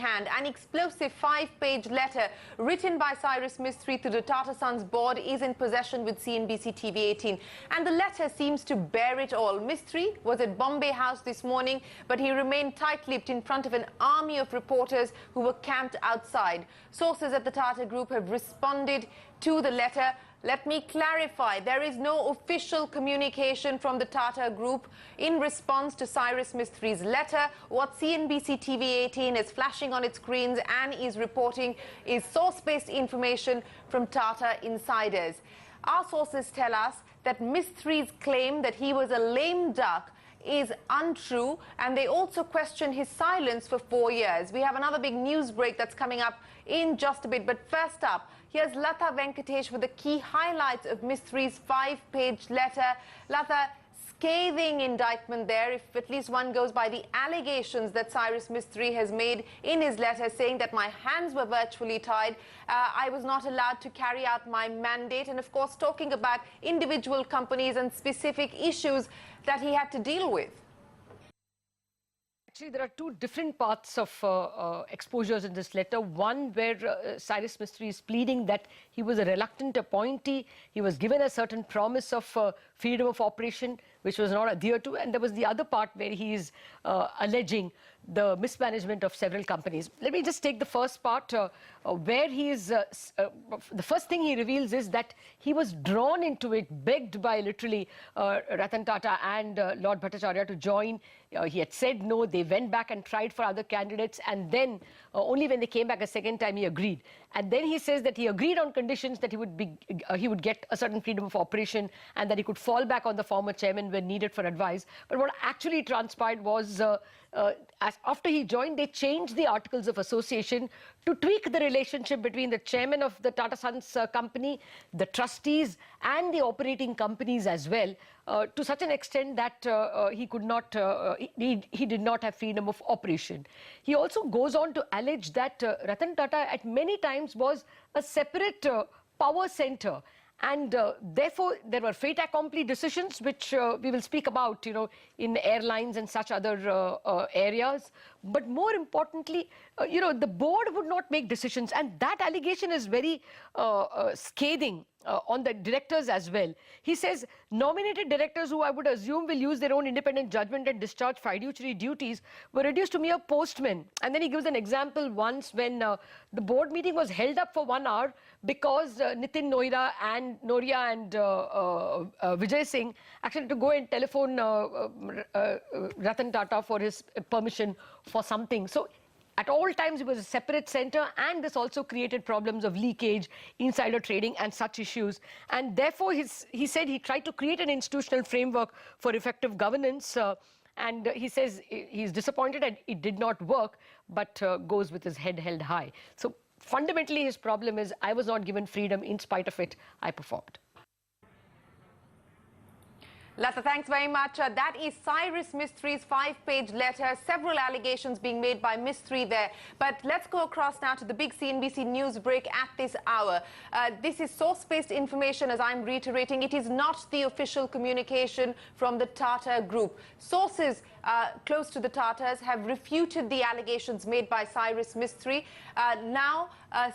hand. An explosive 5-page letter written by Cyrus Mistry to the Tata Sons board is in possession with CNBC TV18. And the letter seems to bear it all. Mistry was at Bombay House this morning, but he remained tight-lipped in front of an army of reporters who were camped outside. Sources at the Tata Group have responded to the letter. Let me clarify, there is no official communication from the Tata Group in response to Cyrus Mistry's letter. What CNBC TV18 is flashing on its screens and is reporting is source-based information from Tata insiders. Our sources tell us that Mistry's claim that he was a lame duck is untrue, and they also question his silence for 4 years. We have another big news break that's coming up in just a bit, but first up, here's Latha Venkatesh with the key highlights of Mistry's 5-page letter. Latha, scathing indictment there, if at least one goes by the allegations that Cyrus Mistry has made in his letter, saying that my hands were virtually tied, I was not allowed to carry out my mandate, and of course talking about individual companies and specific issues that he had to deal with. Actually, there are two different parts of exposures in this letter. One where Cyrus Mistry is pleading that he was a reluctant appointee. He was given a certain promise of freedom of operation, which was not adhered to. And there was the other part where he is alleging the mismanagement of several companies. Let me just take the first part where he is, the first thing he reveals is that he was drawn into it, begged by literally Ratan Tata and Lord Bhattacharya to join. He had said no, they went back and tried for other candidates, and then only when they came back a second time he agreed. And then he says that he agreed on conditions that he would get a certain freedom of operation and that he could fall back on the former chairman when needed for advice. But what actually transpired was after he joined, they changed the Articles of Association to tweak the relationship between the chairman of the Tata Sons company, the trustees and the operating companies as well, to such an extent that he could not, he did not have freedom of operation. He also goes on to allege that Ratan Tata at many times was a separate power center. And therefore, there were fait accompli decisions, which we will speak about, you know, in airlines and such other areas. But more importantly, you know, the board would not make decisions. And that allegation is very scathing on the directors as well. He says, nominated directors who I would assume will use their own independent judgment and discharge fiduciary duties were reduced to mere postmen. And then he gives an example once when the board meeting was held up for 1 hour because Nitin Noida and Noria and Vijay Singh actually had to go and telephone Ratan Tata for his permission for something. So at all times, it was a separate center, and this also created problems of leakage, insider trading, and such issues. And therefore, he said he tried to create an institutional framework for effective governance. And he says he's disappointed and it did not work, but goes with his head held high. So fundamentally, his problem is, I was not given freedom. In spite of it, I performed. Latha, thanks very much. That is Cyrus Mistry's 5-page letter, several allegations being made by Mistry there. But let's go across now to the big CNBC news break at this hour. This is source-based information, as I'm reiterating. It is not the official communication from the Tata Group. Sources close to the Tatas have refuted the allegations made by Cyrus Mistry. Now,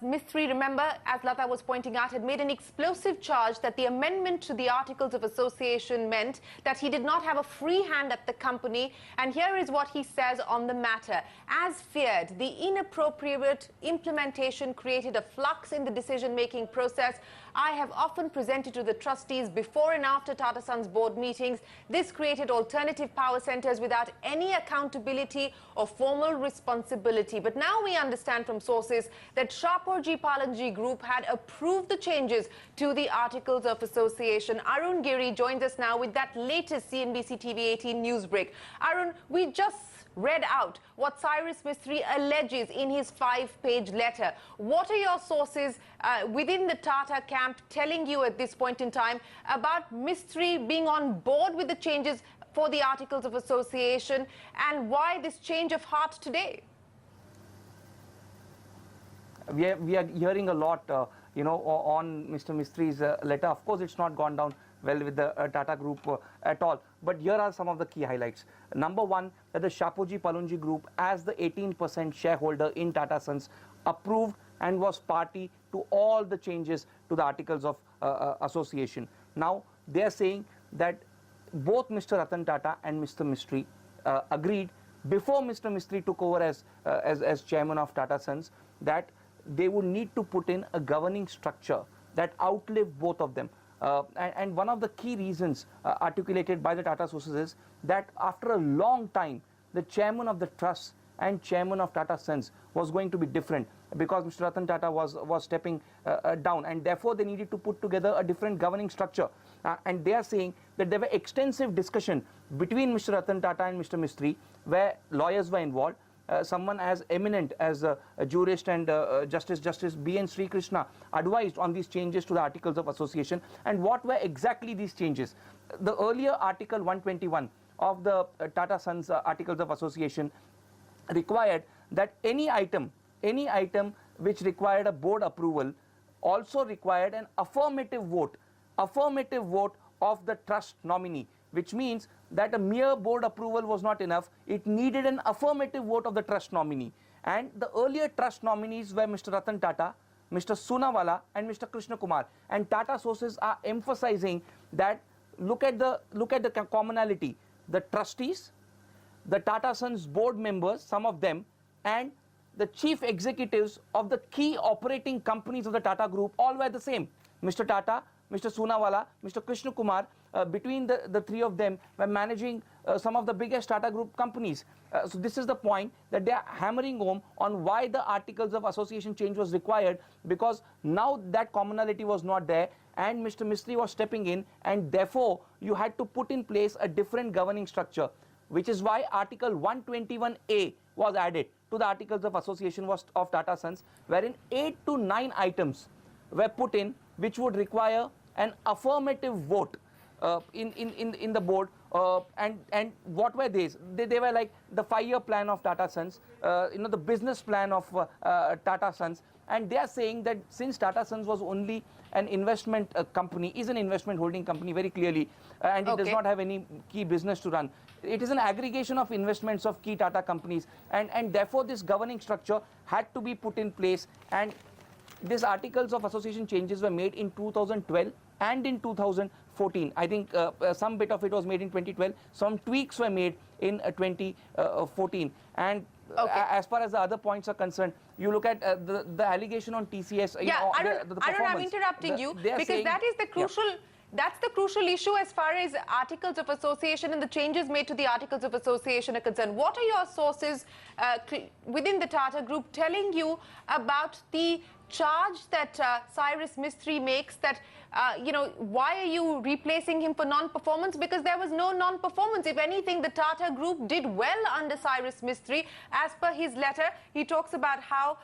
Mistry, remember, as Latha was pointing out, had made an explosive charge that the amendment to the Articles of Association meant that he did not have a free hand at the company. And here is what he says on the matter. As feared, the inappropriate implementation created a flux in the decision-making process. I have often presented to the trustees before and after Tata Sons board meetings. This created alternative power centers without any accountability or formal responsibility. But now we understand from sources that Shapoorji Pallonji Group had approved the changes to the Articles of Association. Arun Giri joins us now with that latest CNBC TV18 news break. Arun, we just read out what Cyrus Mistry alleges in his 5-page letter. What are your sources within the Tata camp telling you at this point in time about Mistry being on board with the changes for the Articles of Association, and why this change of heart today? We are hearing a lot, you know, on Mr. Mistry's letter. Of course, it's not gone down well with the Tata Group at all. But here are some of the key highlights. Number one, that the Shapoorji Pallonji Group, as the 18% shareholder in Tata Sons, approved and was party to all the changes to the Articles of Association. Now, they are saying that both Mr. Ratan Tata and Mr. Mistry agreed before Mr. Mistry took over as chairman of Tata Sons that they would need to put in a governing structure that outlived both of them. And one of the key reasons articulated by the Tata sources is that after a long time, the chairman of the trust and chairman of Tata Sons was going to be different because Mr. Ratan Tata was stepping down, and therefore they needed to put together a different governing structure. And they are saying that there were extensive discussion between Mr. Ratan Tata and Mr. Mistry, where lawyers were involved. Someone as eminent as a jurist and Justice B.N. Sri Krishna advised on these changes to the Articles of Association. And what were exactly these changes? The earlier Article 121 of the Tata Sons Articles of Association required that any item which required a board approval also required an affirmative vote of the trust nominee, which means that a mere board approval was not enough. It needed an affirmative vote of the trust nominee. And the earlier trust nominees were Mr. Ratan Tata, Mr. Soonawala and Mr. Krishna Kumar. And Tata sources are emphasizing that look at the commonality. The trustees, the Tata Sons board members, some of them, and the chief executives of the key operating companies of the Tata Group all were the same. Mr. Tata, Mr. Soonawala, Mr. Krishna Kumar, between the three of them were managing some of the biggest Tata Group companies. So this is the point that they are hammering home on why the Articles of Association change was required, because now that commonality was not there and Mr. Mistry was stepping in, and therefore you had to put in place a different governing structure, which is why Article 121A was added to the Articles of Association of Tata Sons, wherein 8 to 9 items were put in which would require an affirmative vote in the board. And what were these? They were like the 5-year plan of Tata Sons, the business plan of Tata Sons. And they are saying that since Tata Sons was only an investment company, is an investment holding company very clearly, and it does not have any key business to run. It is an aggregation of investments of key Tata companies, and therefore this governing structure had to be put in place. And these Articles of Association changes were made in 2012 and in 2014. I think some bit of it was made in 2012. Some tweaks were made in 2014. And as far as the other points are concerned, you look at the allegation on TCS. I'm interrupting you because that is the crucial. Yeah. That's the crucial issue as far as Articles of Association and the changes made to the Articles of Association are concerned. What are your sources within the Tata Group telling you about the charge that Cyrus Mistry makes that, why are you replacing him for non-performance? Because there was no non-performance. If anything, the Tata Group did well under Cyrus Mistry. As per his letter, he talks about how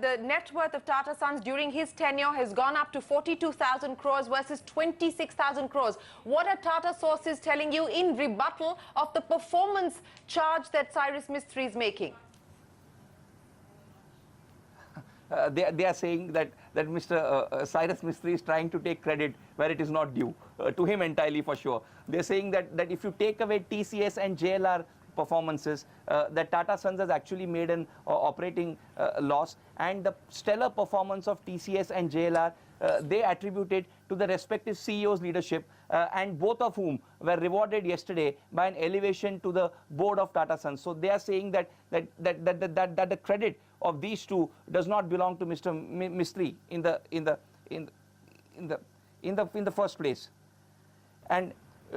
the net worth of Tata Sons during his tenure has gone up to 42,000 crores versus 26,000 crores. What are Tata sources telling you in rebuttal of the performance charge that Cyrus Mistry is making? They are saying that Mr. Cyrus Mistry is trying to take credit where it is not due, to him entirely for sure. They are saying that if you take away TCS and JLR performances, that Tata Sons has actually made an operating loss, and the stellar performance of TCS and JLR they attributed to the respective CEO's leadership, and both of whom were rewarded yesterday by an elevation to the board of Tata Sons. So they are saying that the credit of these two does not belong to Mr. Mistry in the first place. And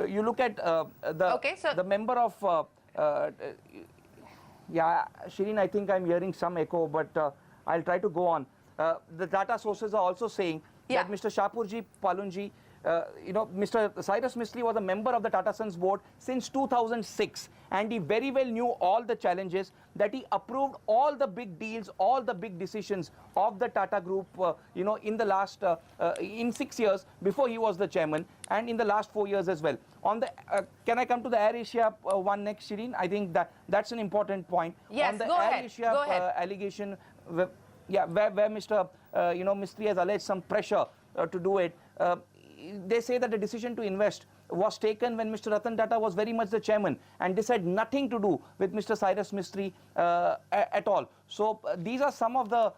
you look at the member of Shireen, I think I'm hearing some echo, but I'll try to go on. The Tata sources are also saying that Mr. Shapoorji Pallonji, Mr. Cyrus Mistry was a member of the Tata Sons board since 2006, and he very well knew all the challenges, that he approved all the big deals, all the big decisions of the Tata Group, in the last, in 6 years before he was the chairman, and in the last 4 years as well. On the, can I come to the Air Asia one next, Shireen? I think that's an important point. Yes, on the go Air ahead. Asia allegation, where Mr. Mistry has alleged some pressure to do it. they say that the decision to invest was taken when Mr. Ratan Tata was very much the chairman, and this had nothing to do with Mr. Cyrus Mistry at all. So these are some of the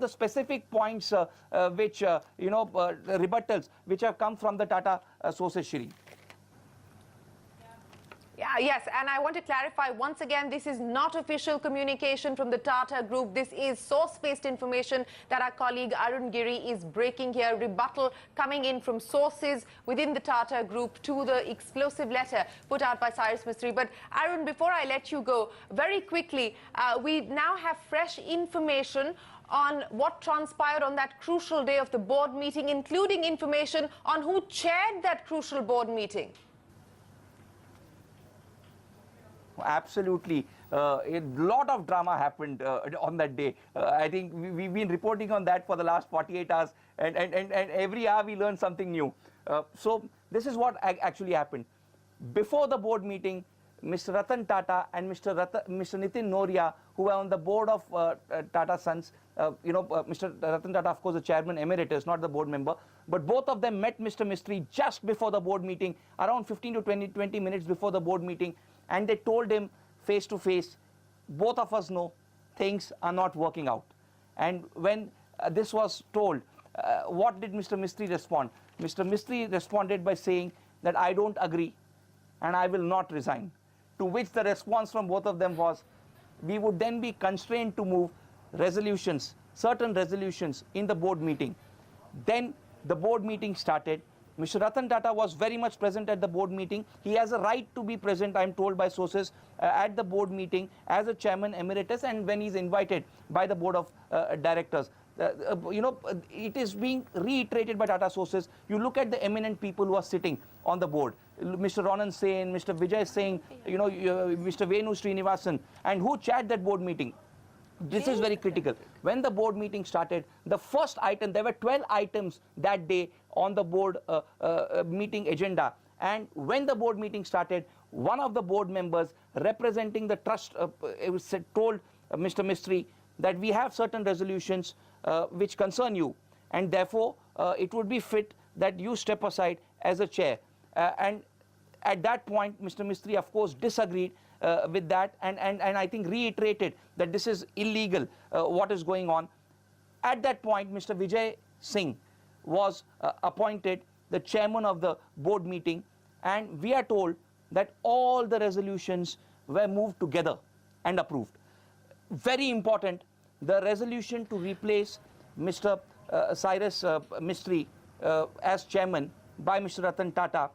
specific points which rebuttals which have come from the Tata sources, Shri. Yeah, yes, and I want to clarify once again, this is not official communication from the Tata Group. This is source-based information that our colleague Arun Giri is breaking here. Rebuttal coming in from sources within the Tata Group to the explosive letter put out by Cyrus Mistry. But Arun, before I let you go, very quickly, we now have fresh information on what transpired on that crucial day of the board meeting, including information on who chaired that crucial board meeting. Absolutely. A lot of drama happened on that day. I think we've been reporting on that for the last 48 hours, and every hour we learn something new. So this is what actually happened. Before the board meeting, Mr. Ratan Tata and Mr. Nitin Noria, who were on the board of Tata Sons, Mr. Ratan Tata, of course, the chairman emeritus, not the board member, but both of them met Mr. Mistry just before the board meeting, around 15 to 20 minutes before the board meeting, and they told him face to face, both of us know things are not working out. And when this was told, what did Mr. Mistry respond? Mr. Mistry responded by saying that I don't agree and I will not resign. To which the response from both of them was, we would then be constrained to move resolutions, certain resolutions in the board meeting. Then the board meeting started. Mr. Ratan Tata was very much present at the board meeting. He has a right to be present, I'm told by sources, at the board meeting as a chairman emeritus, and when he's invited by the board of directors. It is being reiterated by Tata sources. You look at the eminent people who are sitting on the board. Mr. Ronan Sen, Mr. Vijay Singh, Mr. Venu Srinivasan, and who chaired that board meeting. This is very critical. When the board meeting started, the first item, there were 12 items that day on the board meeting agenda. And when the board meeting started, one of the board members representing the trust told Mr. Mistry that we have certain resolutions which concern you, and therefore it would be fit that you step aside as a chair. And at that point, Mr. Mistry, of course, disagreed with that, and I think reiterated that this is illegal, what is going on. At that point, Mr. Vijay Singh was appointed the chairman of the board meeting, and we are told that all the resolutions were moved together and approved. Very important, the resolution to replace Mr. Cyrus Mistry as chairman by Mr. Ratan Tata,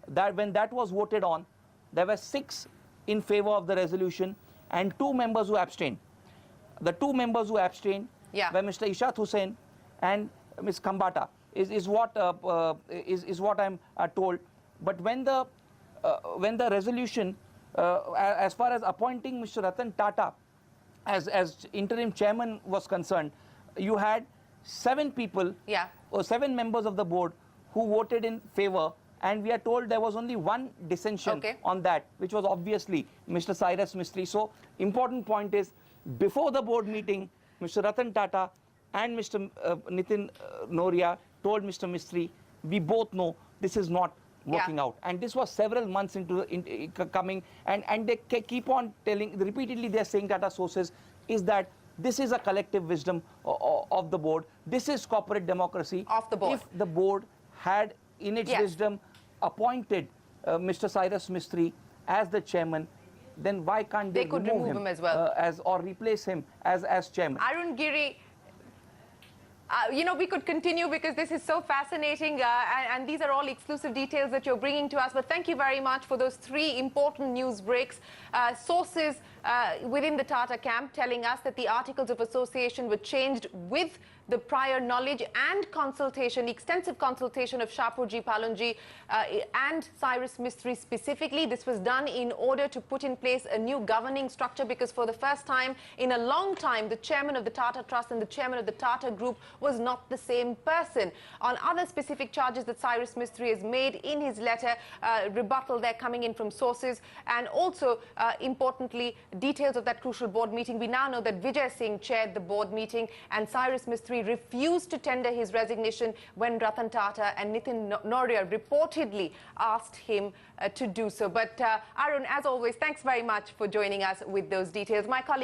that when that was voted on, there were 6 in favor of the resolution and 2 members who abstained. The 2 members who abstained were Mr. Ishaq Hussain and Ms. Khambata, is what I'm told. But when the resolution, as far as appointing Mr. Ratan Tata as interim chairman was concerned, you had 7 people or 7 members of the board who voted in favor, and we are told there was only 1 dissension on that, which was obviously Mr. Cyrus Mistry. So important point is, before the board meeting, Mr. Ratan Tata and Mr. Nitin Noria told Mr. Mistry, we both know this is not working out. And this was several months into coming, and they keep on telling, repeatedly they're saying, Tata sources, is that this is a collective wisdom of the board. This is corporate democracy. Of the board. If the board had, in its wisdom, appointed Mr. Cyrus Mistry as the chairman, then why can't they remove him as well, or replace him as chairman? Arun Giri, we could continue because this is so fascinating, and these are all exclusive details that you're bringing to us. But thank you very much for those 3 important news breaks. Sources within the Tata camp telling us that the Articles of Association were changed with the prior knowledge and consultation, extensive consultation of Shapoorji Pallonji and Cyrus Mistry specifically. This was done in order to put in place a new governing structure, because for the first time in a long time, the chairman of the Tata Trust and the chairman of the Tata Group was not the same person. On other specific charges that Cyrus Mistry has made in his letter, rebuttal there coming in from sources, and also importantly details of that crucial board meeting. We now know that Vijay Singh chaired the board meeting and Cyrus Mistry refused to tender his resignation when Ratan Tata and Nitin Noria reportedly asked him to do so. But Arun, as always, thanks very much for joining us with those details. My colleague